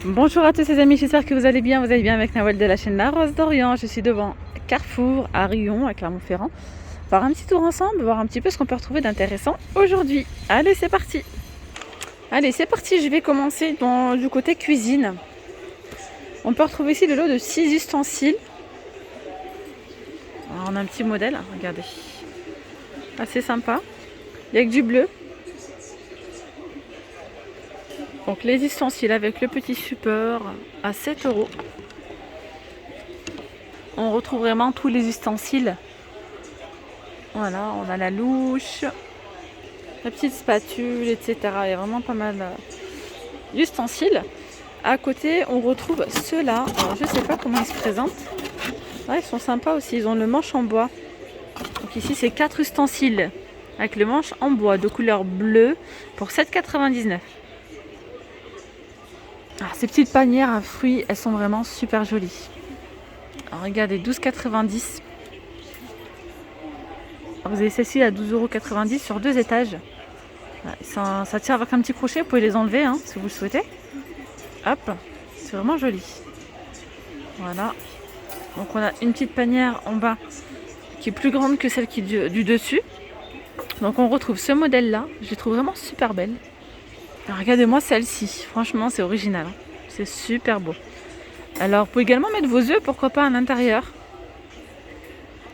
Bonjour à tous les amis, j'espère que vous allez bien avec Nawel de la chaîne La Rose d'Orient. Je suis devant Carrefour à Rion, à Clermont-Ferrand. On va faire un petit tour ensemble, voir un petit peu ce qu'on peut retrouver d'intéressant aujourd'hui. Allez, c'est parti. Je vais commencer du côté cuisine. On peut retrouver ici le lot de 6 ustensiles. Alors, on a un petit modèle, regardez. Assez sympa. Il y a que du bleu. Donc les ustensiles avec le petit support à 7 €. On retrouve vraiment tous les ustensiles. Voilà, on a la louche, la petite spatule, etc. Il y a vraiment pas mal d'ustensiles. À côté, on retrouve ceux-là. Alors, je ne sais pas comment ils se présentent. Ouais, ils sont sympas aussi. Ils ont le manche en bois. Donc ici, c'est 4 ustensiles avec le manche en bois de couleur bleue pour 7,99 €. Alors, ces petites panières à fruits, elles sont vraiment super jolies. Alors, regardez, 12,90 €. Vous avez celle-ci à 12,90 € sur 2 étages. Ça tient avec un petit crochet, vous pouvez les enlever si vous le souhaitez. Hop, c'est vraiment joli. Voilà. Donc on a une petite panière en bas qui est plus grande que celle du dessus. Donc on retrouve ce modèle-là. Je les trouve vraiment super belle. Regardez-moi celle-ci. Franchement, c'est original. C'est super beau. Alors, vous pouvez également mettre vos œufs, pourquoi pas à l'intérieur.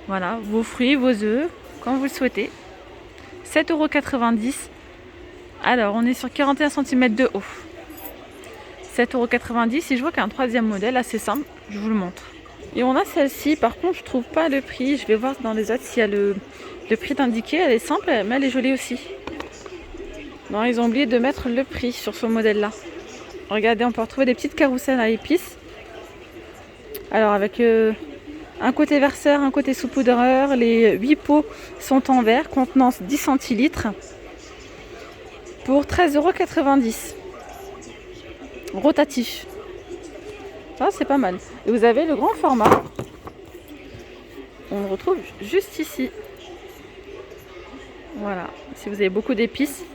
Voilà, vos fruits, vos œufs, quand vous le souhaitez. 7,90 €. Alors, on est sur 41 cm de haut. 7,90 € et je vois qu'il y a un troisième modèle assez simple. Je vous le montre. Et on a celle-ci. Par contre, je trouve pas le prix. Je vais voir dans les autres s'il y a le prix indiqué. Elle est simple, mais elle est jolie aussi. Non, ils ont oublié de mettre le prix sur ce modèle-là. Regardez, on peut retrouver des petites carousels à épices. Alors, avec un côté verseur, un côté saupoudreur. Les 8 pots sont en verre, contenant 10 centilitres. Pour 13,90 €. Rotatif. Ça, c'est pas mal. Et vous avez le grand format. On le retrouve juste ici. Voilà. Si vous avez beaucoup d'épices.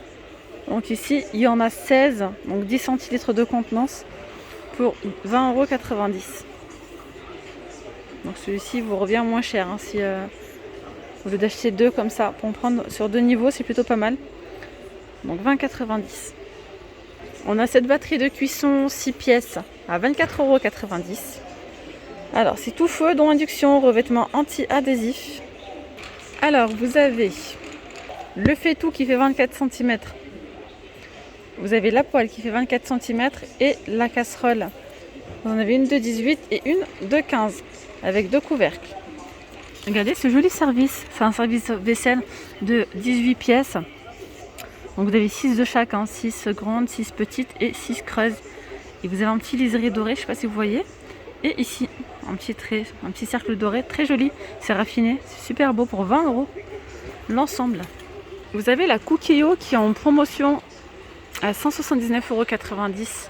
Donc ici, il y en a 16. Donc 10 centilitres de contenance pour 20,90 €. Donc celui-ci vous revient moins cher. Si au lieu d'acheter 2 comme ça, pour en prendre sur 2 niveaux, c'est plutôt pas mal. Donc 20,90 €. On a cette batterie de cuisson 6 pièces à 24,90 €. Alors, c'est tout feu, dont induction, revêtement anti-adhésif. Alors, vous avez le faitout qui fait 24 cm. Vous avez la poêle qui fait 24 cm et la casserole. Vous en avez une de 18 et une de 15 avec 2 couvercles. Regardez ce joli service. C'est un service vaisselle de 18 pièces. Donc vous avez 6 de chaque, 6 grandes, 6 petites et 6 creuses. Et vous avez un petit liseré doré, je ne sais pas si vous voyez. Et ici, un petit cercle doré, très joli. C'est raffiné, c'est super beau pour 20 € l'ensemble. Vous avez la Cookéo qui est en promotion à 179,90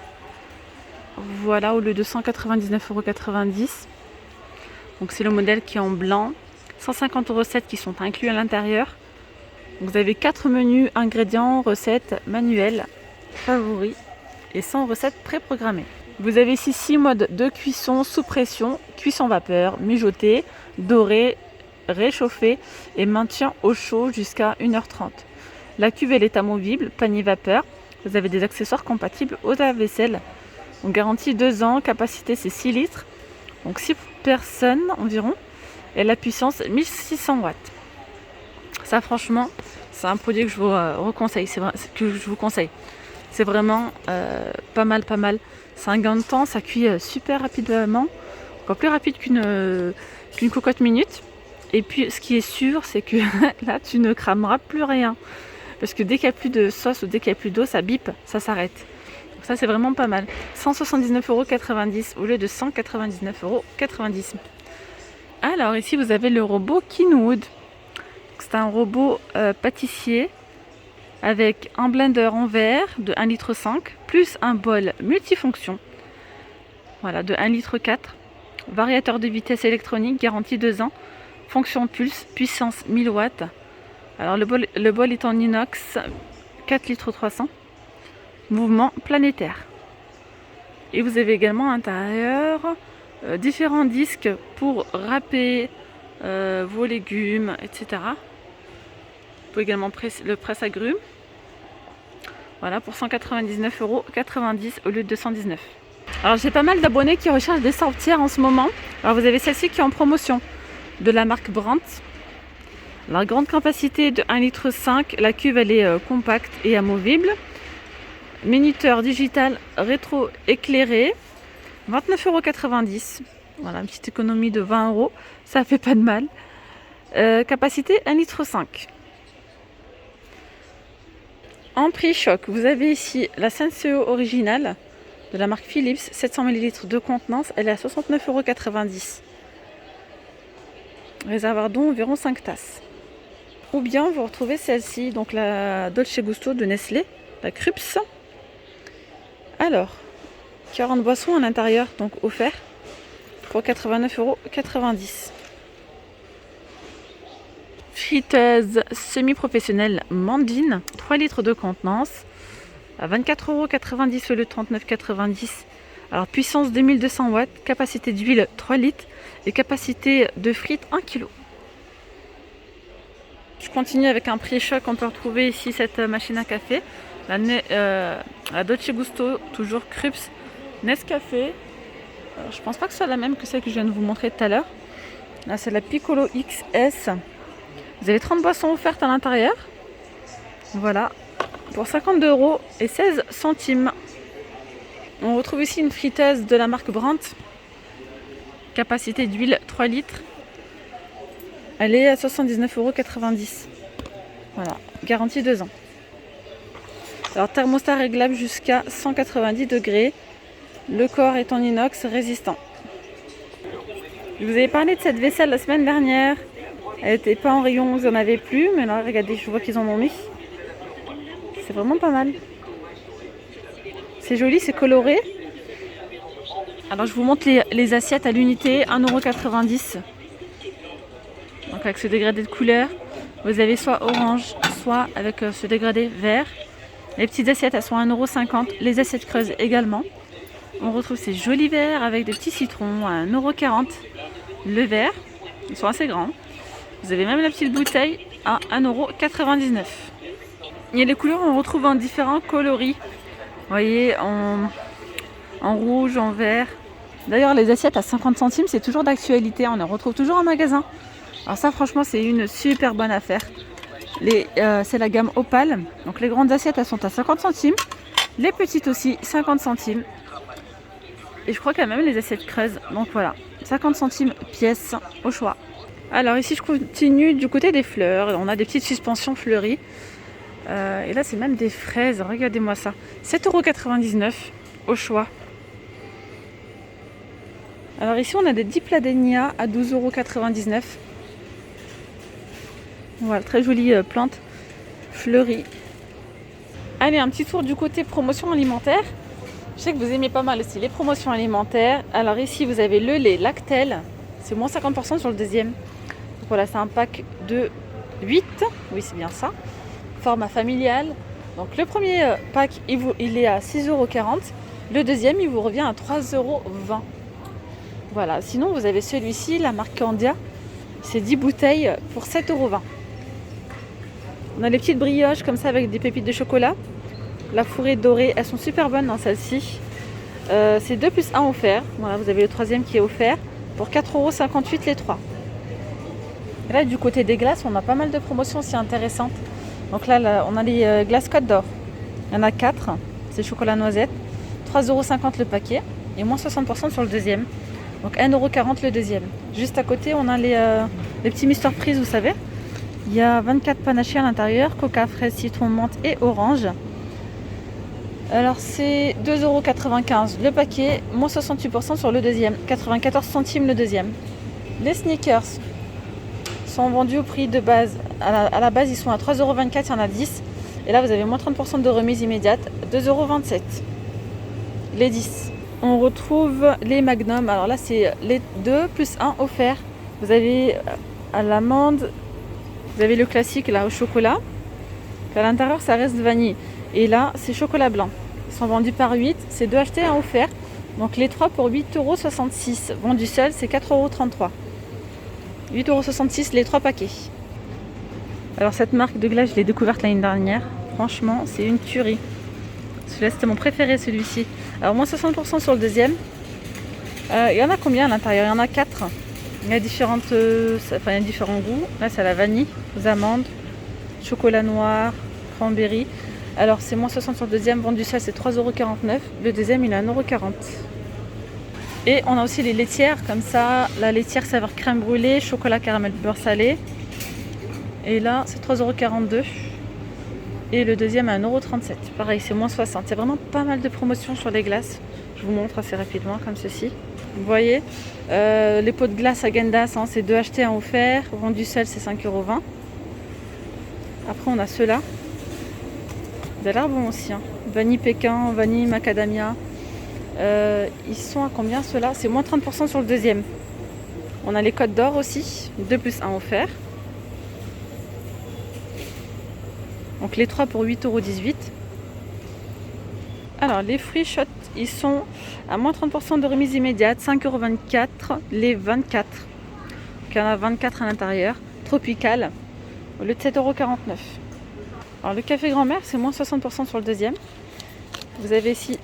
€. Voilà, au lieu de 199,90 €. Donc c'est le modèle qui est en blanc. 150 recettes qui sont inclus à l'intérieur. Vous avez 4 menus, ingrédients, recettes, manuels, favoris et 100 recettes préprogrammées. Vous avez ici 6 modes de cuisson sous pression, cuisson vapeur, mijoter, dorer, réchauffer et maintien au chaud jusqu'à 1h30. La cuve elle est amovible, panier vapeur. Vous avez des accessoires compatibles au lave-vaisselle. On garantit 2 ans, capacité c'est 6 litres. Donc 6 personnes environ. Et la puissance 1600 watts. Ça franchement, c'est un produit que je vous reconseille, c'est vraiment pas mal. C'est un gain de temps, ça cuit super rapidement, encore plus rapide qu'une cocotte minute. Et puis ce qui est sûr, c'est que là tu ne crameras plus rien. Parce que dès qu'il n'y a plus de sauce ou dès qu'il n'y a plus d'eau, ça bip, ça s'arrête. Donc ça c'est vraiment pas mal. 179,90 € au lieu de 199,90 €. Alors ici vous avez le robot Kinwood. C'est un robot pâtissier avec un blender en verre de 1,5 litre plus un bol multifonction, voilà, de 1,4 litre, variateur de vitesse électronique, garantie 2 ans, fonction pulse, puissance 1000 watts. Alors le bol est en inox, 4 litres 300, mouvement planétaire. Et vous avez également à l'intérieur différents disques pour râper vos légumes, etc. Vous pouvez également le presse-agrumes. Voilà, pour 199,90 € au lieu de 219. Alors j'ai pas mal d'abonnés qui recherchent des sortières en ce moment. Alors vous avez celle-ci qui est en promotion de la marque Brandt. La grande capacité de 1,5 litre, la cuve elle est compacte et amovible. Minuteur digital rétro-éclairé, 29,90 €. Voilà, une petite économie de 20 €, ça fait pas de mal. Capacité 1,5 litre. En prix choc, vous avez ici la Senseo originale de la marque Philips, 700 ml de contenance, elle est à 69,90 €. Réservoir d'eau environ 5 tasses. Ou bien vous retrouvez celle-ci, donc la Dolce Gusto de Nestlé, la Krups. Alors, 40 boissons à l'intérieur, donc offert pour 89,90 €. Friteuse semi-professionnelle Mandine, 3 litres de contenance, à 24,90 € au lieu de 39,90 €. Alors, puissance 2200 watts, capacité d'huile 3 litres et capacité de frites 1 kg. Je continue avec un prix choc. On peut retrouver ici cette machine à café, la Dolce Gusto, toujours Krups Nescafé. Alors, je pense pas que ce soit la même que celle que je viens de vous montrer tout à l'heure. Là, c'est la Piccolo XS. Vous avez 30 boissons offertes à l'intérieur. Voilà, pour 52,16 €. On retrouve ici une friteuse de la marque Brandt. Capacité d'huile 3 litres. Elle est à 79,90 €. Voilà, garantie 2 ans. Alors, thermostat réglable jusqu'à 190 degrés. Le corps est en inox résistant. Je vous avais parlé de cette vaisselle la semaine dernière. Elle n'était pas en rayon, vous n'en avez plus. Mais là, regardez, je vois qu'ils en ont mis. C'est vraiment pas mal. C'est joli, c'est coloré. Alors, je vous montre les assiettes à l'unité, 1,90 €. Donc, avec ce dégradé de couleur, vous avez soit orange, soit avec ce dégradé vert. Les petites assiettes, elles sont à 1,50 €. Les assiettes creuses également. On retrouve ces jolis verres avec des petits citrons à 1,40 € le verre. Ils sont assez grands. Vous avez même la petite bouteille à 1,99 €. Et les couleurs, on retrouve en différents coloris. Vous voyez, en rouge, en vert. D'ailleurs, les assiettes à 50 centimes, c'est toujours d'actualité. On les retrouve toujours en magasin. Alors ça, franchement, c'est une super bonne affaire. C'est la gamme Opal. Donc les grandes assiettes, elles sont à 50 centimes. Les petites aussi, 50 centimes. Et je crois qu'il y a même les assiettes creuses. Donc voilà, 50 centimes pièce au choix. Alors ici, je continue du côté des fleurs. On a des petites suspensions fleuries. Et là, c'est même des fraises. Regardez-moi ça. 7,99 € au choix. Alors ici, on a des dipladénias à 12,99 €. Voilà, très jolie plante fleurie. Allez, un petit tour du côté promotion alimentaire. Je sais que vous aimez pas mal aussi les promotions alimentaires. Alors ici, vous avez le lait Lactel. C'est moins 50% sur le deuxième. Donc voilà, c'est un pack de 8. Oui, c'est bien ça. Format familial. Donc le premier pack, il est à 6,40 €. Le deuxième, il vous revient à 3,20 €. Voilà, sinon vous avez celui-ci, la marque Candia. C'est 10 bouteilles pour 7,20 €. On a les petites brioches comme ça avec des pépites de chocolat. La fourrée dorée, elles sont super bonnes dans celle-ci. C'est 2 plus 1 offert. Voilà, vous avez le troisième qui est offert pour 4,58 € les 3. Et là, du côté des glaces, on a pas mal de promotions aussi intéressantes. Donc là, on a les glaces Côte d'Or. Il y en a 4. C'est chocolat noisette. 3,50 € le paquet et moins 60% sur le deuxième. Donc 1,40 € le deuxième. Juste à côté, on a les petits Mister Freeze, vous savez. Il y a 24 panachés à l'intérieur, coca, fraise, citron, menthe et orange. Alors c'est 2,95 € le paquet, moins 68% sur le deuxième, 94 centimes le deuxième. Les sneakers sont vendus au prix de base. À la base, ils sont à 3,24 €, il y en a 10. Et là, vous avez moins 30% de remise immédiate, 2,27 €. Les 10. On retrouve les Magnum. Alors là, c'est les 2 plus 1 offert. Vous avez à l'amande, vous avez le classique là au chocolat. À l'intérieur, ça reste vanille. Et là, c'est chocolat blanc. Ils sont vendus par 8. C'est 2 achetés, 1 offert Donc les 3 pour 8,66 €. Vendu seul, c'est 4,33 €. 8,66 € les 3 paquets. Alors cette marque de glace, je l'ai découverte l'année dernière. Franchement, c'est une tuerie. Celui-là, c'était mon préféré, celui-ci. Alors moins 60% sur le deuxième. Il y en a combien à l'intérieur? Il y en a 4. Il y a différents goûts. Là, c'est la vanille, aux amandes, chocolat noir, cranberry. Alors, c'est moins 60 sur le deuxième. Vendu ça, c'est 3,49 €. Le deuxième, il est à 1,40 €. Et on a aussi les laitières, comme ça. La laitière saveur crème brûlée, chocolat caramel beurre salé. Et là, c'est 3,42 €. Et le deuxième à 1,37 €. Pareil, c'est moins 60. Il y a vraiment pas mal de promotions sur les glaces. Je vous montre assez rapidement, comme ceci. Vous voyez, les pots de glace à Gendas, hein, c'est 2 achetés, 1 offert. Vendu seul, c'est 5,20 €. Après, on a ceux-là. Ils ont l'air bons aussi. Hein. Vanille Pékin, vanille macadamia. Ils sont à combien ceux-là? C'est moins 30% sur le deuxième. On a les Côtes d'Or aussi. 2 plus 1 offert. Donc les 3 pour 8,18 €. Alors les fruits shot, ils sont à moins 30% de remise immédiate, 5,24 € les 24. Donc il y en a 24 à l'intérieur. Tropical, au lieu de 7,49 €. Alors le café grand-mère, c'est moins 60% sur le deuxième. Vous avez ici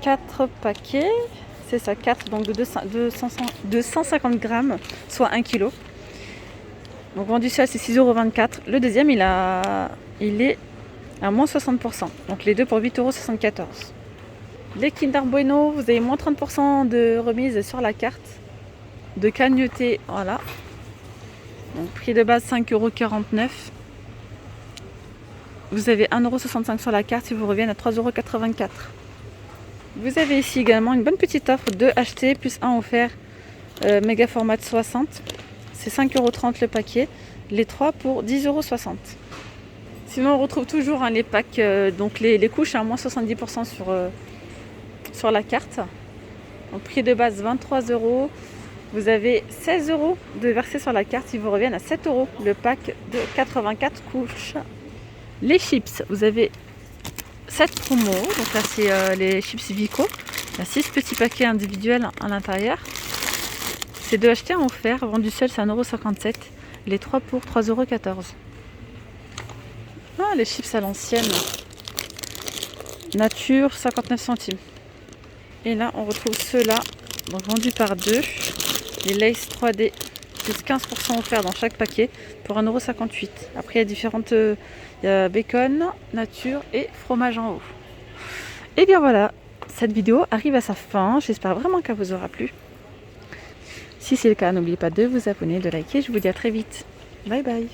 4 paquets. C'est ça, 4, donc de 250 grammes, soit 1 kg. Donc vendu seul, c'est 6,24 €. Le deuxième, il est à moins 60%. Donc les deux pour 8,74 €. Les Kinder Bueno, vous avez moins 30% de remise sur la carte. De cagnotte, voilà. Donc prix de base 5,49 €. Vous avez 1,65 € sur la carte, ils vous reviennent à 3,84 €. Vous avez ici également une bonne petite offre de acheter plus 1 offert, méga format de 60. C'est 5,30 € le paquet. Les 3 pour 10,60 €. Sinon, on retrouve toujours les packs, donc les couches à moins 70% sur la carte. Donc, prix de base 23 €. Vous avez 16 € de verser sur la carte. Ils vous reviennent à 7 € le pack de 84 couches. Les chips, vous avez 7 promos. Donc là, c'est les chips Vico. Il y a 6 petits paquets individuels à l'intérieur. C'est 2 achetés, 1 offert. Vendu seul, c'est 1,57 €. Les 3 pour 3,14 €. Ah, les chips à l'ancienne. Nature, 59 centimes. Et là, on retrouve ceux-là, donc vendus par 2. Les Lay's 3D, plus 15% offerts dans chaque paquet pour 1,58 €. Après, il y a différentes... il y a bacon, nature et fromage en haut. Et bien voilà, cette vidéo arrive à sa fin. J'espère vraiment qu'elle vous aura plu. Si c'est le cas, n'oubliez pas de vous abonner, de liker. Je vous dis à très vite. Bye bye.